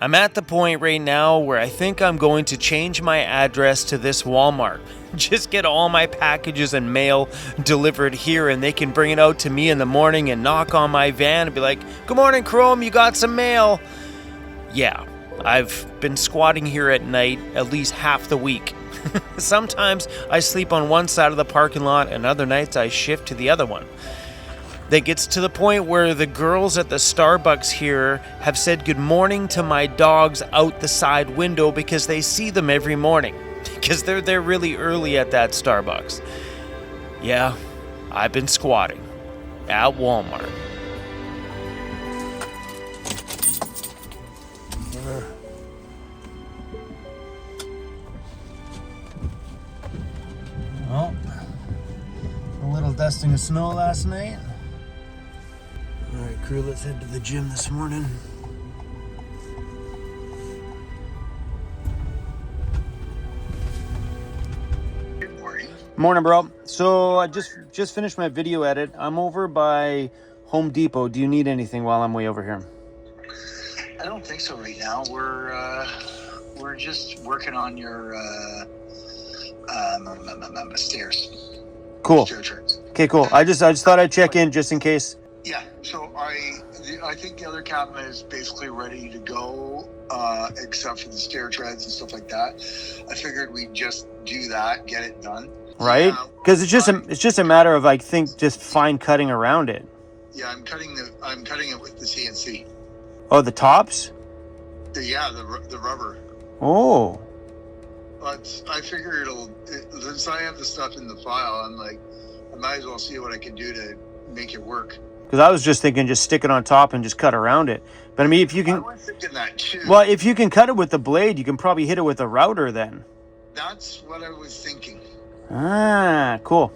I'm at the point right now where I think I'm going to change my address to this Walmart. Just get all my packages and mail delivered here, and they can bring it out to me in the morning and knock on my van and be like, "Good morning, Chrome, you got some mail." Yeah, I've been squatting here at night at least half the week. Sometimes I sleep on one side of the parking lot, and other nights I shift to the other one. That gets to the point where the girls at the Starbucks here have said good morning to my dogs out the side window because they see them every morning. Because they're there really early at that Starbucks. Yeah, I've been squatting at Walmart. Well, a little dusting of snow last night. All right, crew, let's head to the gym this morning. Good morning. Morning, bro. So I just finished my video edit. I'm over by Home Depot. Do you need anything while I'm way over here? I don't think so right now. We're just working on your stairs. Cool. Stair treads. Okay, cool. I just thought I'd check in just in case. Yeah. So I think the other cabinet is basically ready to go, except for the stair treads and stuff like that. I figured we'd just do that, get it done. Right? Because it's just a matter of, I think, just fine cutting around it. Yeah, I'm cutting it with the CNC. Oh, the tops? The rubber. Oh. But I figure since I have the stuff in the file, I'm like, I might as well see what I can do to make it work. Because I was just thinking just stick it on top and just cut around it. But I mean, if you can... I was thinking that too. Well, if you can cut it with the blade, you can probably hit it with a router then. That's what I was thinking. Ah, cool.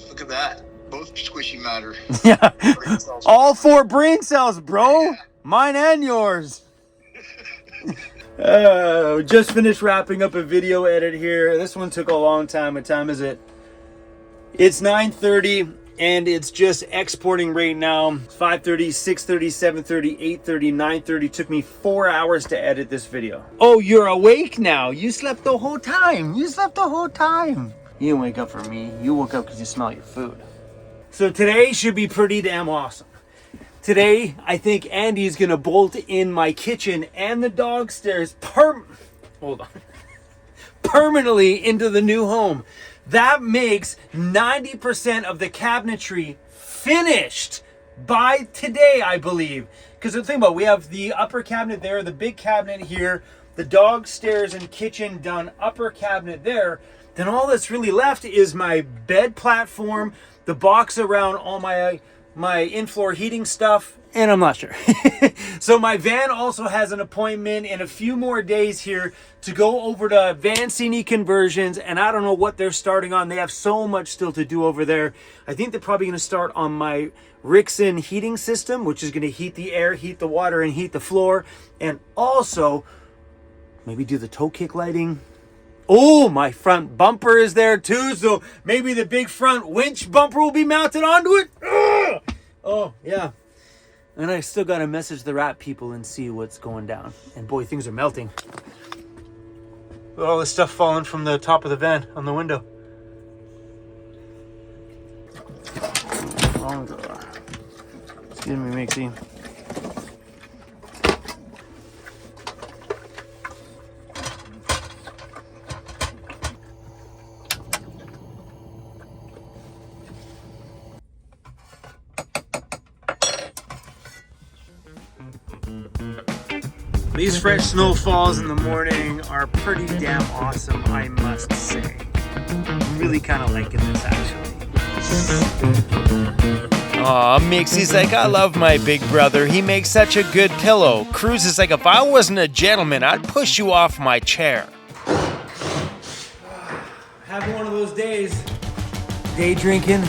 Look at that. Both squishy matter. Yeah. All 4 brain cells, bro. Yeah. Mine and yours. Just finished wrapping up a video edit here. This one took a long time. What time is it? It's 9:30. And it's just exporting right now. 5:30, 6:30, 7:30, 8:30, 9:30. Took me 4 hours to edit this video. Oh, you're awake now. You slept the whole time. You didn't wake up for me. You woke up because you smell your food. So today should be pretty damn awesome. Today, I think Andy's going to bolt in my kitchen and the dog stairs permanently into the new home. That makes 90% of the cabinetry finished by today, I believe. Because the thing about, we have the upper cabinet there, the big cabinet here, the dog stairs and kitchen done, upper cabinet there. Then all that's really left is my bed platform, the box around all my in-floor heating stuff, and I'm not sure. So my van also has an appointment in a few more days here to go over to Vancity conversions, and I don't know what they're starting on. They have so much still to do over there. I think they're probably going to start on my Rixon heating system, which is going to heat the air, heat the water, and heat the floor, and also maybe do the toe kick lighting. Oh, my front bumper is there too, so maybe the big front winch bumper will be mounted onto it. Ugh! Oh, yeah. And I still got to message the rat people and see what's going down. And boy, things are melting. All this stuff falling from the top of the van on the window. Wrong door. Excuse me, Mixie. These fresh snowfalls in the morning are pretty damn awesome, I must say. I'm really kind of liking this, actually. Aw, Mixie's like, I love my big brother. He makes such a good pillow. Cruz is like, if I wasn't a gentleman, I'd push you off my chair. Having one of those days. Day drinking.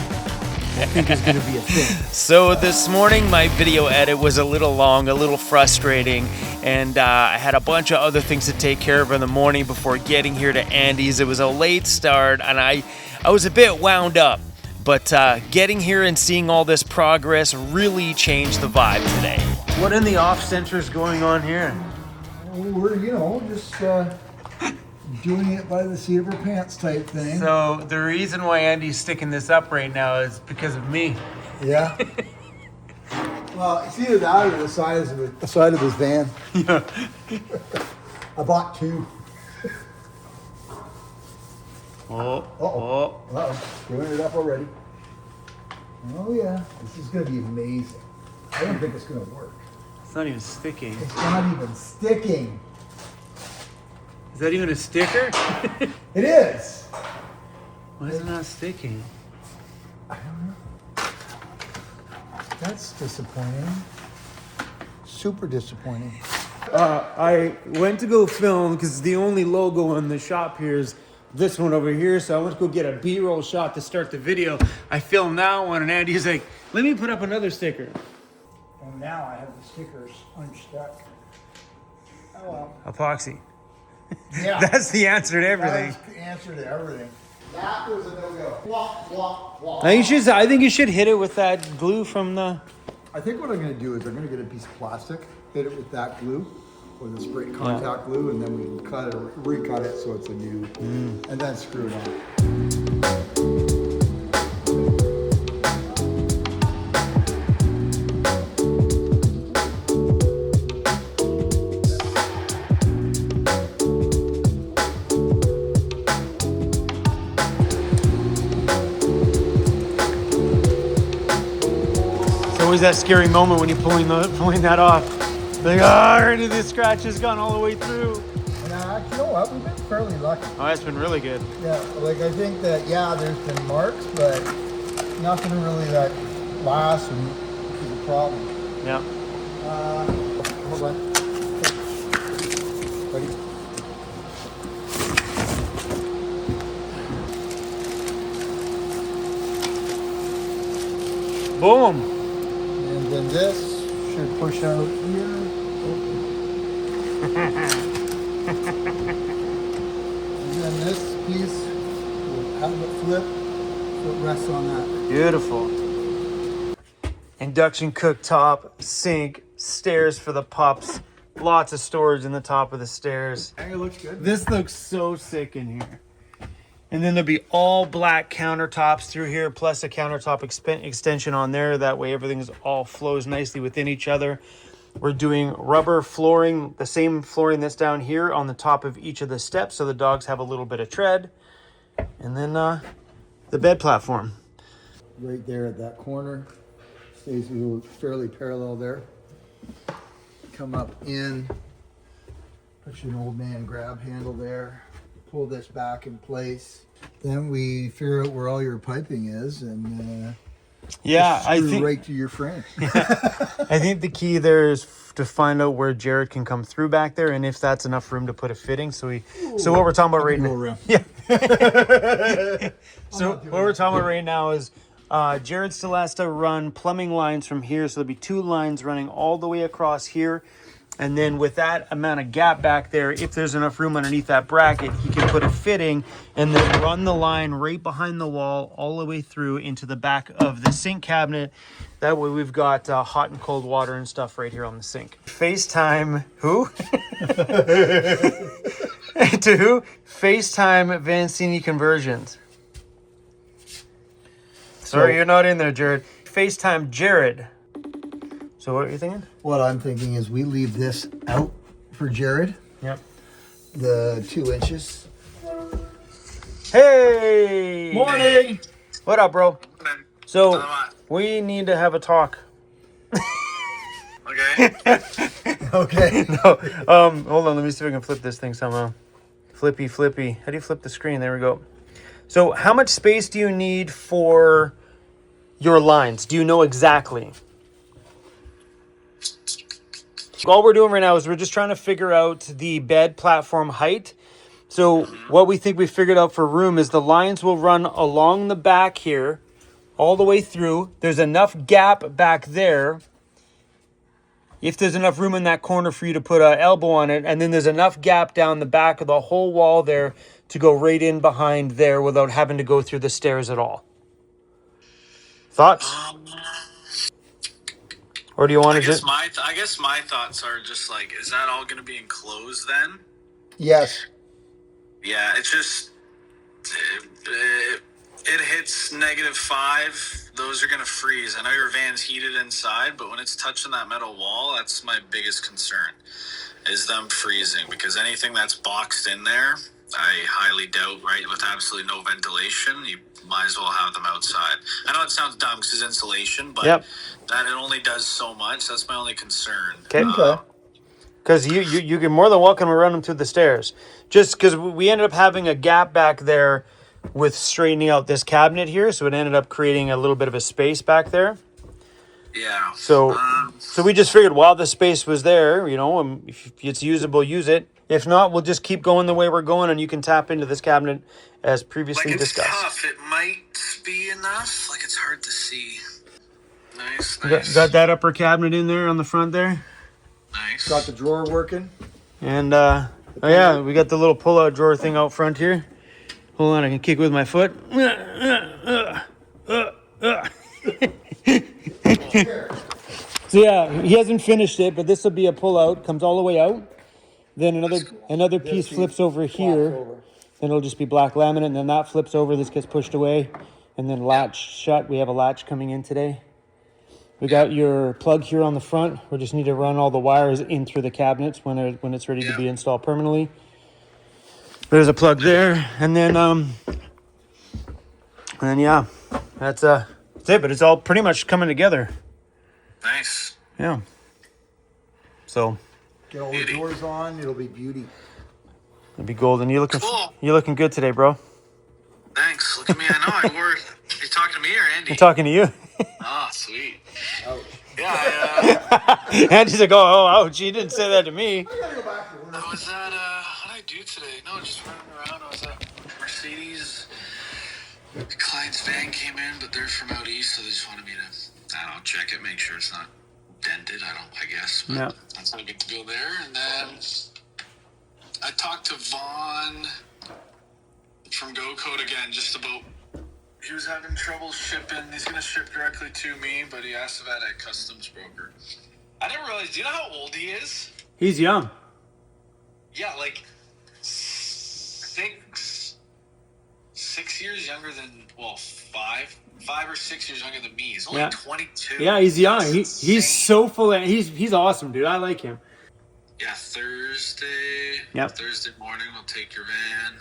I think is going to be a thing. So this morning, my video edit was a little long, a little frustrating, and I had a bunch of other things to take care of in the morning before getting here to Andy's. It was a late start, and I was a bit wound up, but getting here and seeing all this progress really changed the vibe today. What in the off center is going on here? We're, just doing it by the seat of our pants type thing. So the reason why Andy's sticking this up right now is because of me. Yeah. Well, it's either that or the size of his van. Yeah. I bought two. Uh-oh. Screwing it up already. Oh yeah, this is gonna be amazing. I don't think it's gonna work. It's not even sticking. It's not even sticking. Is that even a sticker? It is. Why is it not sticking? I don't know. That's disappointing. Super disappointing. I went to go film because the only logo on the shop here is this one over here. So I went to go get a B-roll shot to start the video. I filmed that one and Andy's like, let me put up another sticker. And now I have the stickers unstuck. Oh well. Epoxy. Yeah. That's the answer to everything. That's the answer to everything. That was a no-go. Wah, wah, wah. I think you should hit it with that glue from the... I think what I'm going to do is I'm going to get a piece of plastic, hit it with that glue, or the spray contact glue, and then we can cut it, recut it so it's a new, and then screw it on. Always that scary moment when you're pulling that off. Like, already the scratch has gone all the way through. And you know what? We've been fairly lucky. Oh, that's been really good. Yeah, like I think that, there's been marks, but nothing really that lasts and is a problem. Yeah. Hold on. Ready? Boom. And then this should push out here. And then this piece will have it flip so it rests on that. Beautiful. Induction cooktop, sink, stairs for the pups. Lots of storage in the top of the stairs. It looks good. This looks so sick in here. And then there'll be all black countertops through here, plus a countertop extension on there. That way everything's all flows nicely within each other. We're doing rubber flooring, the same flooring that's down here on the top of each of the steps, so the dogs have a little bit of tread. And then the bed platform. Right there at that corner. Stays fairly parallel there. Come up in. Put you an old man grab handle there. Pull this back in place. Then we figure out where all your piping is and I think right to your frame. I think the key there is to find out where Jared can come through back there and if that's enough room to put a fitting. So what we're talking about right now. Yeah. So what we're talking about right now is Jared still has to run plumbing lines from here. So there'll be two lines running all the way across here. And then with that amount of gap back there, if there's enough room underneath that bracket, he can put a fitting and then run the line right behind the wall all the way through into the back of the sink cabinet. That way we've got hot and cold water and stuff right here on the sink. FaceTime who? To who? FaceTime Vancity conversions. Sorry, you're not in there, Jared. FaceTime Jared. So what are you thinking? What I'm thinking is we leave this out for Jared. Yep. The 2 inches. Hey! Morning! What up, bro? So, we need to have a talk. Okay. Okay. No, hold on, let me see if I can flip this thing somehow. Flippy. How do you flip the screen? There we go. So, how much space do you need for your lines? Do you know exactly? All we're doing right now is we're just trying to figure out the bed platform height. So what we think we figured out for room is the lines will run along the back here all the way through. There's enough gap back there. If there's enough room in that corner for you to put an elbow on it, and then there's enough gap down the back of the whole wall there to go right in behind there without having to go through the stairs at all. Thoughts? Or do you want I to guess just... I guess my thoughts are just like, is that all going to be enclosed then? Yes. Yeah, it's just it hits -5. Those are going to freeze. I know your van's heated inside, but when it's touching that metal wall, that's my biggest concern, is them freezing, because anything that's boxed in there, I highly doubt, right, with absolutely no ventilation, you might as well have them outside. I know it sounds dumb because it's insulation, but Yep. that it only does so much. That's my only concern. Okay. Okay. Because you're more than welcome to run them through the stairs. Just because we ended up having a gap back there with straightening out this cabinet here, so it ended up creating a little bit of a space back there. Yeah. So we just figured while the space was there, you know, if it's usable, use it. If not, we'll just keep going the way we're going, and you can tap into this cabinet as previously Like, it's discussed. tough. It might be enough. Like, it's hard to see. Nice. Got that upper cabinet in there on the front there. Nice. Got the drawer working. And oh yeah, we got the little pull-out drawer thing out front here. Hold on, I can kick with my foot. So yeah, he hasn't finished it, but this will be a pull-out. Comes all the way out. Then another piece flips over here. Then it'll just be black laminate, and then that flips over. This gets pushed away, and then latch shut. We have a latch coming in today. We got your plug here on the front. We just need to run all the wires in through the cabinets when it's ready to be installed permanently. There's a plug there, and then yeah, that's it. But it's all pretty much coming together. Nice. Yeah. So Get all the doors on. It'll be beauty. it'll be golden. You're Cool. looking good today, bro. Thanks. Look at me. I know. You talking to me or Andy? I'm talking to you. Oh, sweet. Ouch. Yeah. Andy's like, oh, ouch. You didn't say that to me. I was at, what did I do today? No, just running around. I was at Mercedes. The client's van came in, but they're from out east, so they just wanted me to, I don't know, check it, make sure it's not dented, I guess. But Yeah. that's how I get to go there. And then I talked to Vaughn from Go Code again, just about, he was having trouble shipping. He's going to ship directly to me, but he asked if I had a customs broker. I didn't realize, do you know how old he is? He's young. Yeah, like 6 years younger than, well, 5 or 6 years younger than me. He's only 22. Yeah, he's young. That's He's so full of, he's awesome, dude. I like him. Yeah, Thursday. Yep. Thursday morning, we'll take your van.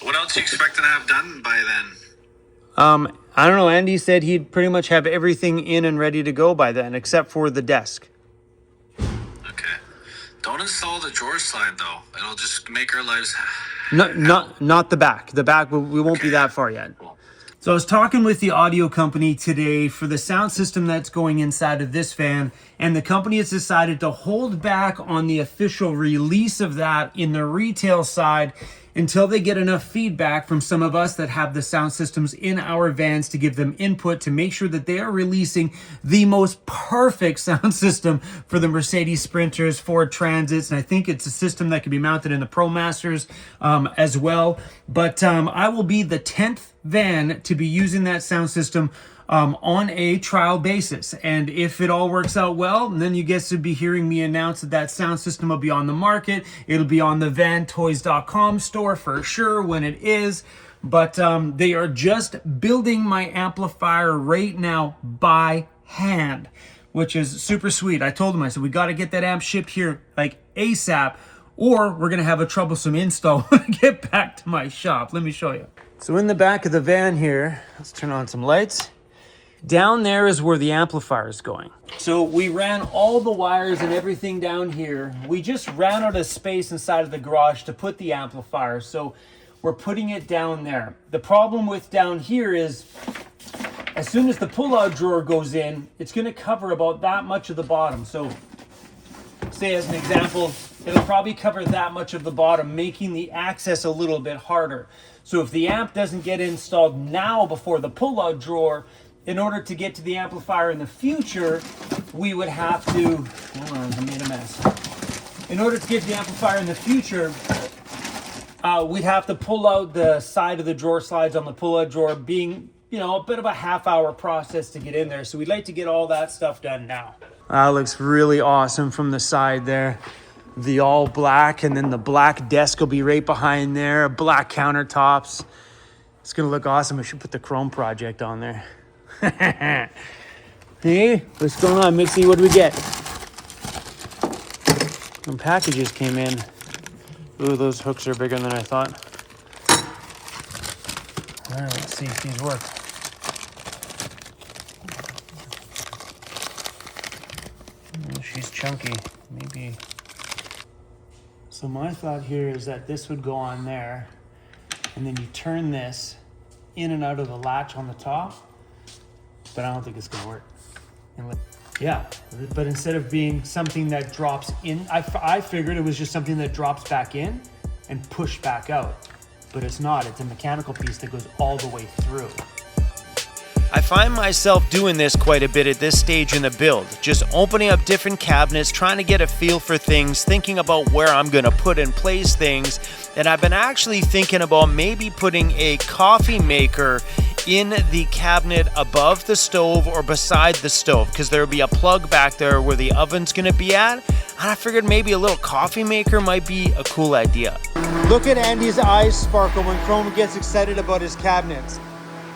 What else are you expecting to have done by then? I don't know. Andy said he'd pretty much have everything in and ready to go by then, except for the desk. Okay. Don't install the drawer slide though. It'll just make our lives. Not the back. The back, we won't be that far yet. Cool. So I was talking with the audio company today for the sound system that's going inside of this van, and the company has decided to hold back on the official release of that in the retail side until they get enough feedback from some of us that have the sound systems in our vans to give them input to make sure that they are releasing the most perfect sound system for the Mercedes Sprinters, Ford Transits, and I think it's a system that can be mounted in the ProMasters as well. But I will be the 10th van to be using that sound system on a trial basis, and if it all works out well, then you guys should be hearing me announce that sound system will be on the market. It'll be on the vantoys.com store for sure when it is, but they are just building my amplifier right now by hand, which is super sweet. I told them, I said, we got to get that amp shipped here like ASAP, or we're gonna have a troublesome install when I get back to my shop. Let me show you. So in the back of the van here, let's turn on some lights. Down there is where the amplifier is going. So we ran all the wires and everything down here. We just ran out of space inside of the garage to put the amplifier. So we're putting it down there. The problem with down here is as soon as the pull-out drawer goes in, it's gonna cover about that much of the bottom. So say as an example, it'll probably cover that much of the bottom, making the access a little bit harder. So if the amp doesn't get installed now before the pull-out drawer, in order to get to the amplifier in the future, we would have to, hold on, I made a mess. In order to get to the amplifier in the future, we'd have to pull out the side of the drawer slides on the pull-out drawer, being you know, a bit of a half-hour process to get in there. So we'd like to get all that stuff done now. That looks really awesome from the side there. The all black, and then the black desk will be right behind there. Black countertops. It's gonna look awesome. I should put the chrome project on there. Hey, what's going on, Mixie? What do we get? Some packages came in. Ooh, those hooks are bigger than I thought. All right, let's see if these work. Oh, she's chunky. Maybe. So my thought here is that this would go on there, and then you turn this in and out of the latch on the top, but I don't think it's gonna work. Yeah, but instead of being something that drops in, I figured it was just something that drops back in and push back out, but it's not. It's a mechanical piece that goes all the way through. I find myself doing this quite a bit at this stage in the build, just opening up different cabinets, trying to get a feel for things, thinking about where I'm going to put and place things, and I've been actually thinking about maybe putting a coffee maker in the cabinet above the stove or beside the stove, because there will be a plug back there where the oven's going to be at, and I figured maybe a little coffee maker might be a cool idea. Look at Andy's eyes sparkle when Chrome gets excited about his cabinets.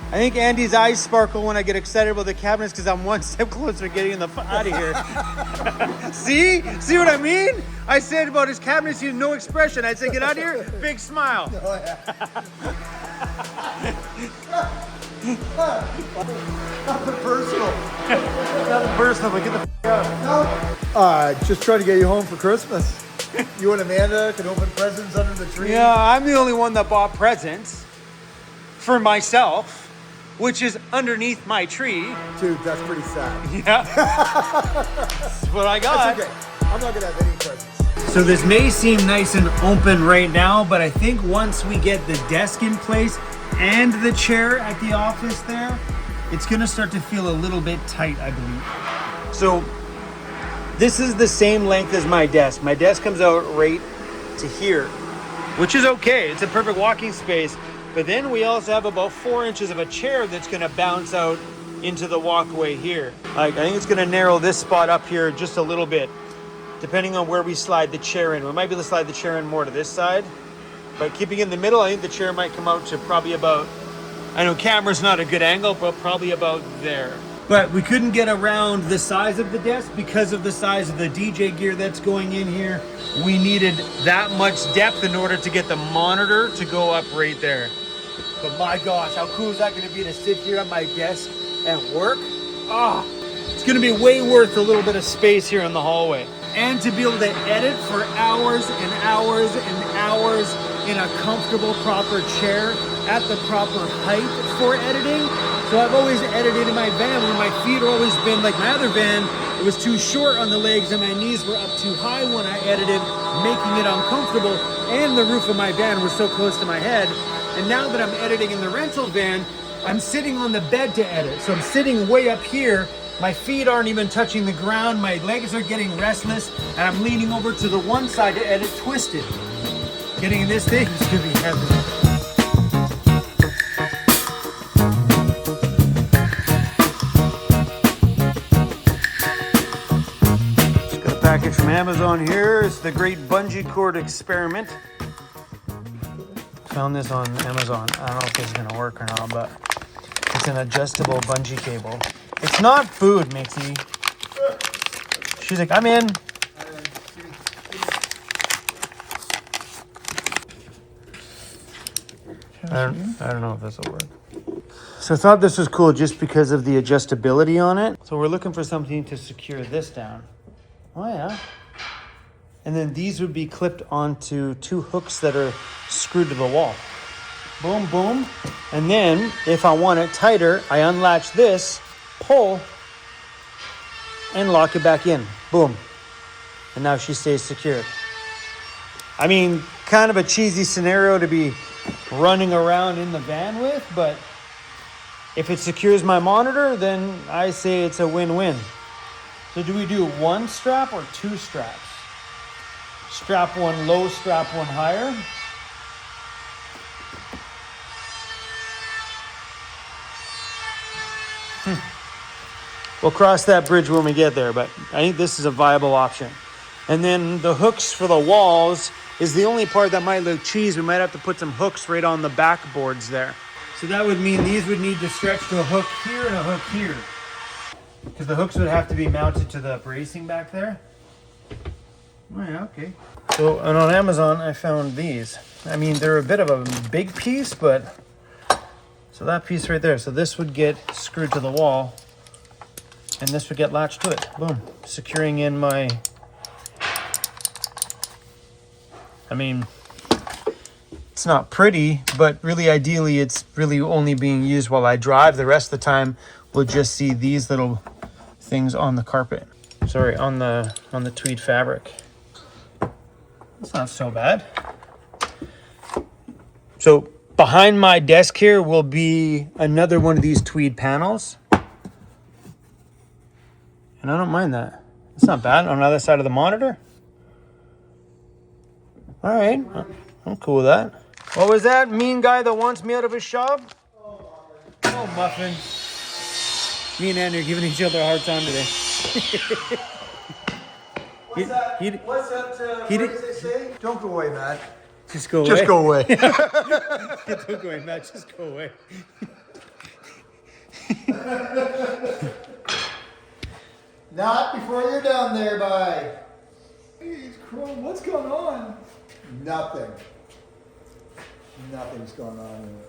I think Andy's eyes sparkle when I get excited about the cabinets because I'm one step closer to getting the out of here. See? See what I mean? I said about his cabinets, he had no expression. I said, get out of here, big smile. Oh, yeah. Nothing personal. Nothing personal, but get the out. Just trying to get you home for Christmas. You and Amanda can open presents under the tree. Yeah, I'm the only one that bought presents for myself, which is underneath my tree. Dude, that's pretty sad. Yeah. That's what I got. That's okay. I'm not gonna have any presents. So this may seem nice and open right now, but I think once we get the desk in place and the chair at the office there, it's gonna start to feel a little bit tight, I believe. So this is the same length as my desk. My desk comes out right to here, which is okay. It's a perfect walking space. But then we also have about 4 inches of a chair that's gonna bounce out into the walkway here. I think it's gonna narrow this spot up here just a little bit, depending on where we slide the chair in. We might be able to slide the chair in more to this side, but keeping it in the middle, I think the chair might come out to probably about, I know camera's not a good angle, but probably about there. But we couldn't get around the size of the desk because of the size of the DJ gear that's going in here. We needed that much depth in order to get the monitor to go up right there. But my gosh, how cool is that gonna be to sit here at my desk and work? Ah, it's gonna be way worth a little bit of space here in the hallway. And to be able to edit for hours and hours and hours in a comfortable, proper chair at the proper height for editing. So I've always edited in my van where my feet have always been like my other van. It was too short on the legs and my knees were up too high when I edited, making it uncomfortable. And the roof of my van was so close to my head. And now that I'm editing in the rental van, I'm sitting on the bed to edit. So I'm sitting way up here. My feet aren't even touching the ground. My legs are getting restless. And I'm leaning over to the one side to edit twisted. Getting in this thing is gonna be heavy. Just got a package from Amazon here. It's the Great Bungee Cord Experiment. Found this on Amazon. I don't know if this is gonna work or not, but it's an adjustable bungee cable. It's not food, Mixie. She's like, I'm in. I don't know if this will work. So I thought this was cool just because of the adjustability on it. So we're looking for something to secure this down. Oh yeah. And then these would be clipped onto 2 hooks that are screwed to the wall. Boom, boom. And then if I want it tighter, I unlatch this, pull, and lock it back in. Boom. And now she stays secured. I mean, kind of a cheesy scenario to be running around in the van with, but if it secures my monitor, then I say it's a win-win. So do we do 1 strap or 2 straps? Strap one low, strap one higher. We'll cross that bridge when we get there, but I think this is a viable option. And then the hooks for the walls is the only part that might look cheese. We might have to put some hooks right on the backboards there. So that would mean these would need to stretch to a hook here and a hook here. Because the hooks would have to be mounted to the bracing back there. Oh yeah, okay. So, and on Amazon, I found these. I mean, they're a bit of a big piece, but... So that piece right there. So this would get screwed to the wall. And this would get latched to it. Boom. Securing in my... I mean, it's not pretty, but really ideally it's really only being used while I drive. The rest of the time we'll just see these little things on the carpet. Sorry, on the tweed fabric. It's not so bad. So behind my desk here will be another one of these tweed panels. And I don't mind that. It's not bad on the other side of the monitor. All right, I'm cool with that. What was that mean guy that wants me out of his shop? Oh, Muffin. Me and Andy are giving each other a hard time today. What's that? What does they say? Don't go away, Matt. Just go away. Just go away. Don't go away, Matt. Just go away. Not before you're down there, bye. Hey, Chrome, what's going on? Nothing. Nothing's going on.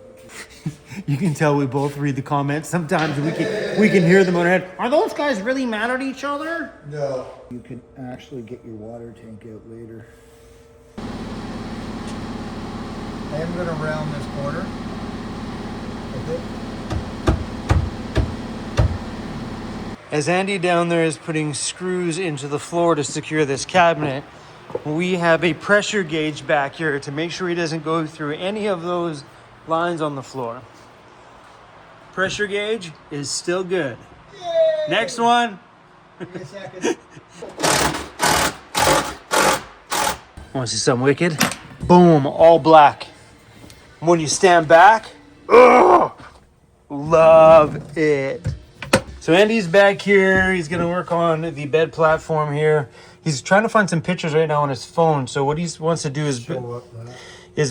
You can tell we both read the comments. Sometimes we can hear them on our head. Are those guys really mad at each other? No. You can actually get your water tank out later. I am going to round this corner. Okay. As Andy down there is putting screws into the floor to secure this cabinet, we have a pressure gauge back here to make sure he doesn't go through any of those lines on the floor. Pressure gauge is still good. Yay! Next one. Give me a second. Want to see something wicked? Boom, all black. When you stand back, ugh, love it. So Andy's back here. He's going to work on the bed platform here. He's trying to find some pictures right now on his phone. So what he wants to do is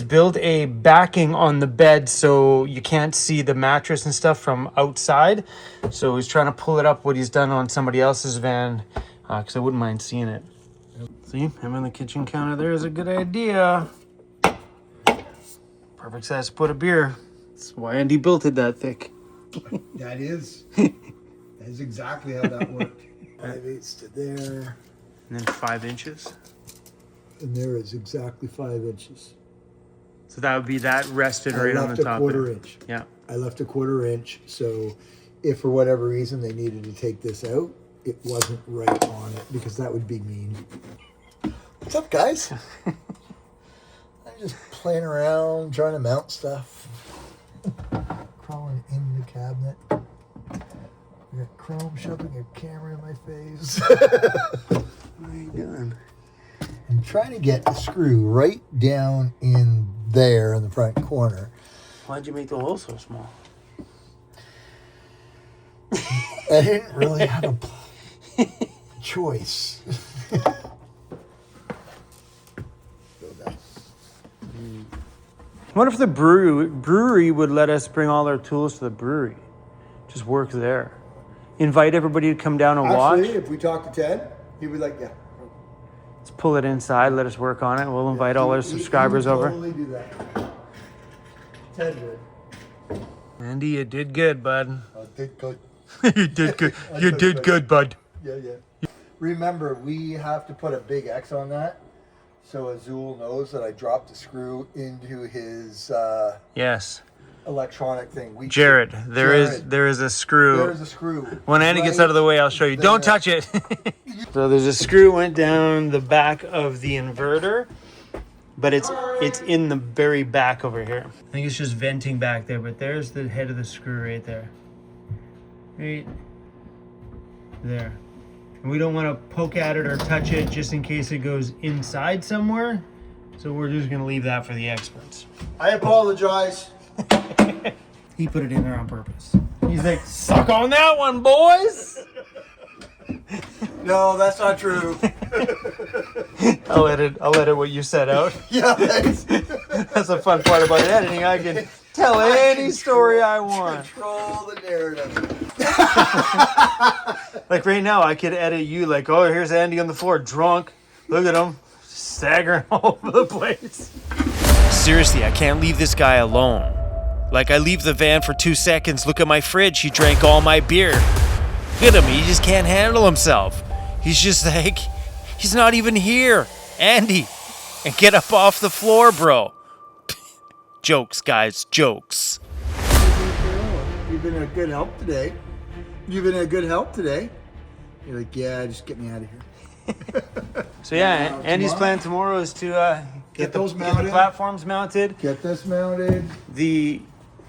build a backing on the bed so you can't see the mattress and stuff from outside. So he's trying to pull it up what he's done on somebody else's van, because I wouldn't mind seeing it. See, having the kitchen counter there is a good idea. Perfect size to put a beer. That's why Andy built it that thick. That is. That is exactly how that worked. 5/8 to there. And then 5 inches. And there is exactly 5 inches. So that would be that rested right on the top. I left a 1/4 inch. Yeah. I left a 1/4 inch. So if for whatever reason they needed to take this out, it wasn't right on it because that would be mean. What's up, guys? I'm just playing around, trying to mount stuff. Crawling in the cabinet. We got Chrome shoving a camera in my face. What are you doing? I'm trying to get the screw right down in there in the front corner. Why'd you make the hole so small? I didn't really have a choice. What if the brewery would let us bring all our tools to the brewery? Just work there. Invite everybody to come down and watch. Actually, if we talk to Ted, he'd be like, yeah. Let's pull it inside, let us work on it. We'll invite all our subscribers over. Totally do that. Ted would. Andy, you did good, bud. I did good. You did good. You did good, bud. Yeah. Remember, we have to put a big X on that so Azul knows that I dropped the screw into his Yes. electronic thing. Jared, there is a screw. There's a screw. When Andy gets out of the way, I'll show you. Don't touch it. So there's a screw went down the back of the inverter, but it's in the very back over here. I think it's just venting back there, but there's the head of the screw right there. Right there. And we don't want to poke at it or touch it just in case it goes inside somewhere. So we're just going to leave that for the experts. I apologize. He put it in there on purpose. He's like, suck on that one, boys. No, that's not true. I'll edit what you set out. Yeah, thanks. That's the fun part about editing. I can tell any story I want. Control the narrative. Like right now, I could edit you like, oh, here's Andy on the floor, drunk. Look at him, staggering all over the place. Seriously, I can't leave this guy alone. Like, I leave the van for 2 seconds, look at my fridge, he drank all my beer. Look at him, he just can't handle himself. He's just like, he's not even here. Andy, and get up off the floor, bro. Jokes, guys, jokes. You've been a good help today. You've been a good help today. You're like, yeah, just get me out of here. So yeah, Andy's plan tomorrow is to Get those get the mounted. platforms mounted. Get this mounted. The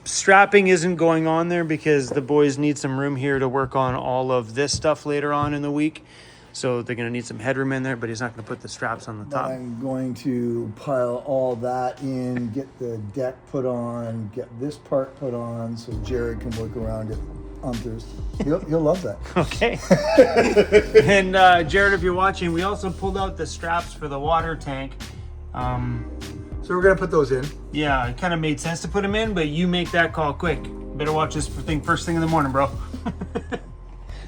strapping isn't going on there because the boys need some room here to work on all of this stuff later on in the week. So they're gonna need some headroom in there, but he's not gonna put the straps on the top. I'm going to pile all that in, get the deck put on, get this part put on, so Jared can work around it on Thursday. He'll love that. Okay. And Jared, if you're watching, we also pulled out the straps for the water tank. So we're gonna put those in. Yeah, it kind of made sense to put them in, but you make that call quick. Better watch this thing first thing in the morning, bro.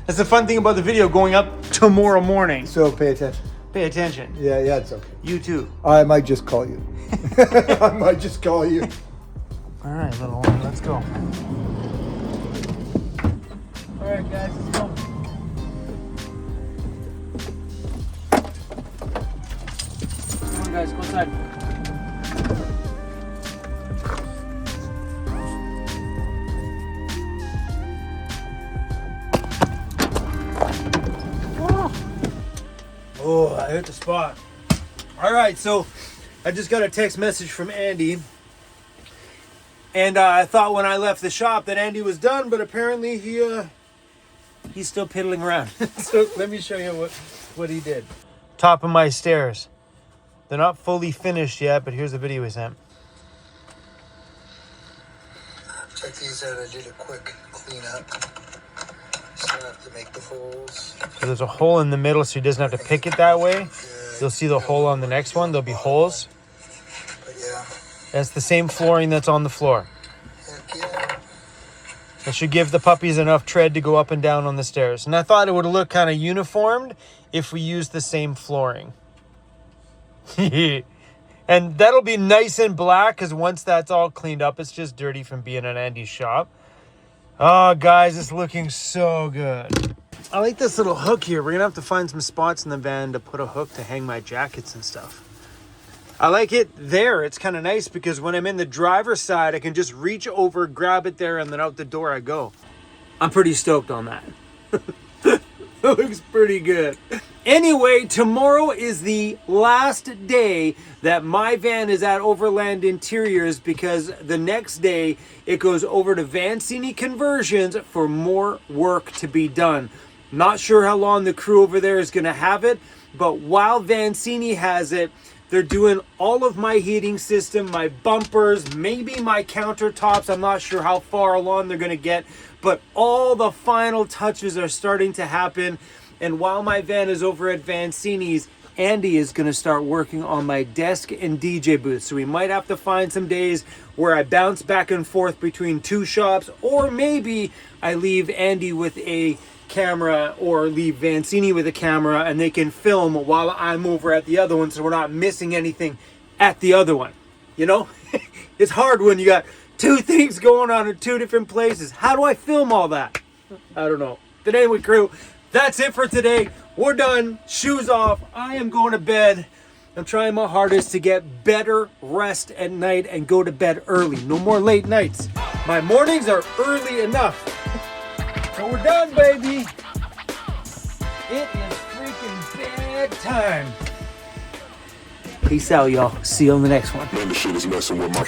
That's the fun thing about the video going up tomorrow morning. So pay attention. Pay attention. Yeah, it's okay. You too. I might just call you. I might just call you. All right, little one, let's go. All right, guys, let's go. Come on, guys, go inside. Oh, I hit the spot. All right, so I just got a text message from Andy. And I thought when I left the shop that Andy was done, but apparently he's still piddling around. So let me show you what he did. Top of my stairs. They're not fully finished yet, but here's the video he sent. Check these out. I did a quick cleanup. So I have to make the holes. So there's a hole in the middle, so he doesn't have to pick it that way. You'll see the hole on the next one. There'll be holes. But yeah. That's the same flooring that's on the floor. Heck yeah. It should give the puppies enough tread to go up and down on the stairs. And I thought it would look kind of uniformed if we used the same flooring. And that'll be nice and black because once that's all cleaned up, it's just dirty from being in Andy's shop. Oh, guys, it's looking so good. I like this little hook here. We're going to have to find some spots in the van to put a hook to hang my jackets and stuff. I like it there. It's kind of nice because when I'm in the driver's side, I can just reach over, grab it there, and then out the door I go. I'm pretty stoked on that. It looks pretty good. Anyway, tomorrow is the last day that my van is at Overland Interiors because the next day it goes over to Vancity Conversions for more work to be done. Not sure how long the crew over there is going to have it, but while Vancity has it, they're doing all of my heating system, my bumpers, maybe my countertops. I'm not sure how far along they're going to get, but all the final touches are starting to happen. And while my van is over at Vancity's, Andy is going to start working on my desk and DJ booth. So we might have to find some days where I bounce back and forth between two shops, or maybe I leave Andy with a camera or leave Vancity with a camera and they can film while I'm over at the other one so we're not missing anything at the other one. You know, it's hard when you got two things going on in two different places. How do I film all that? I don't know. But anyway, crew, that's it for today. We're done. Shoes off. I am going to bed. I'm trying my hardest to get better rest at night and go to bed early. No more late nights. My mornings are early enough. So we're done, baby. It is freaking bedtime. Peace out, y'all. See you on the next one. Man, this shit is messing with my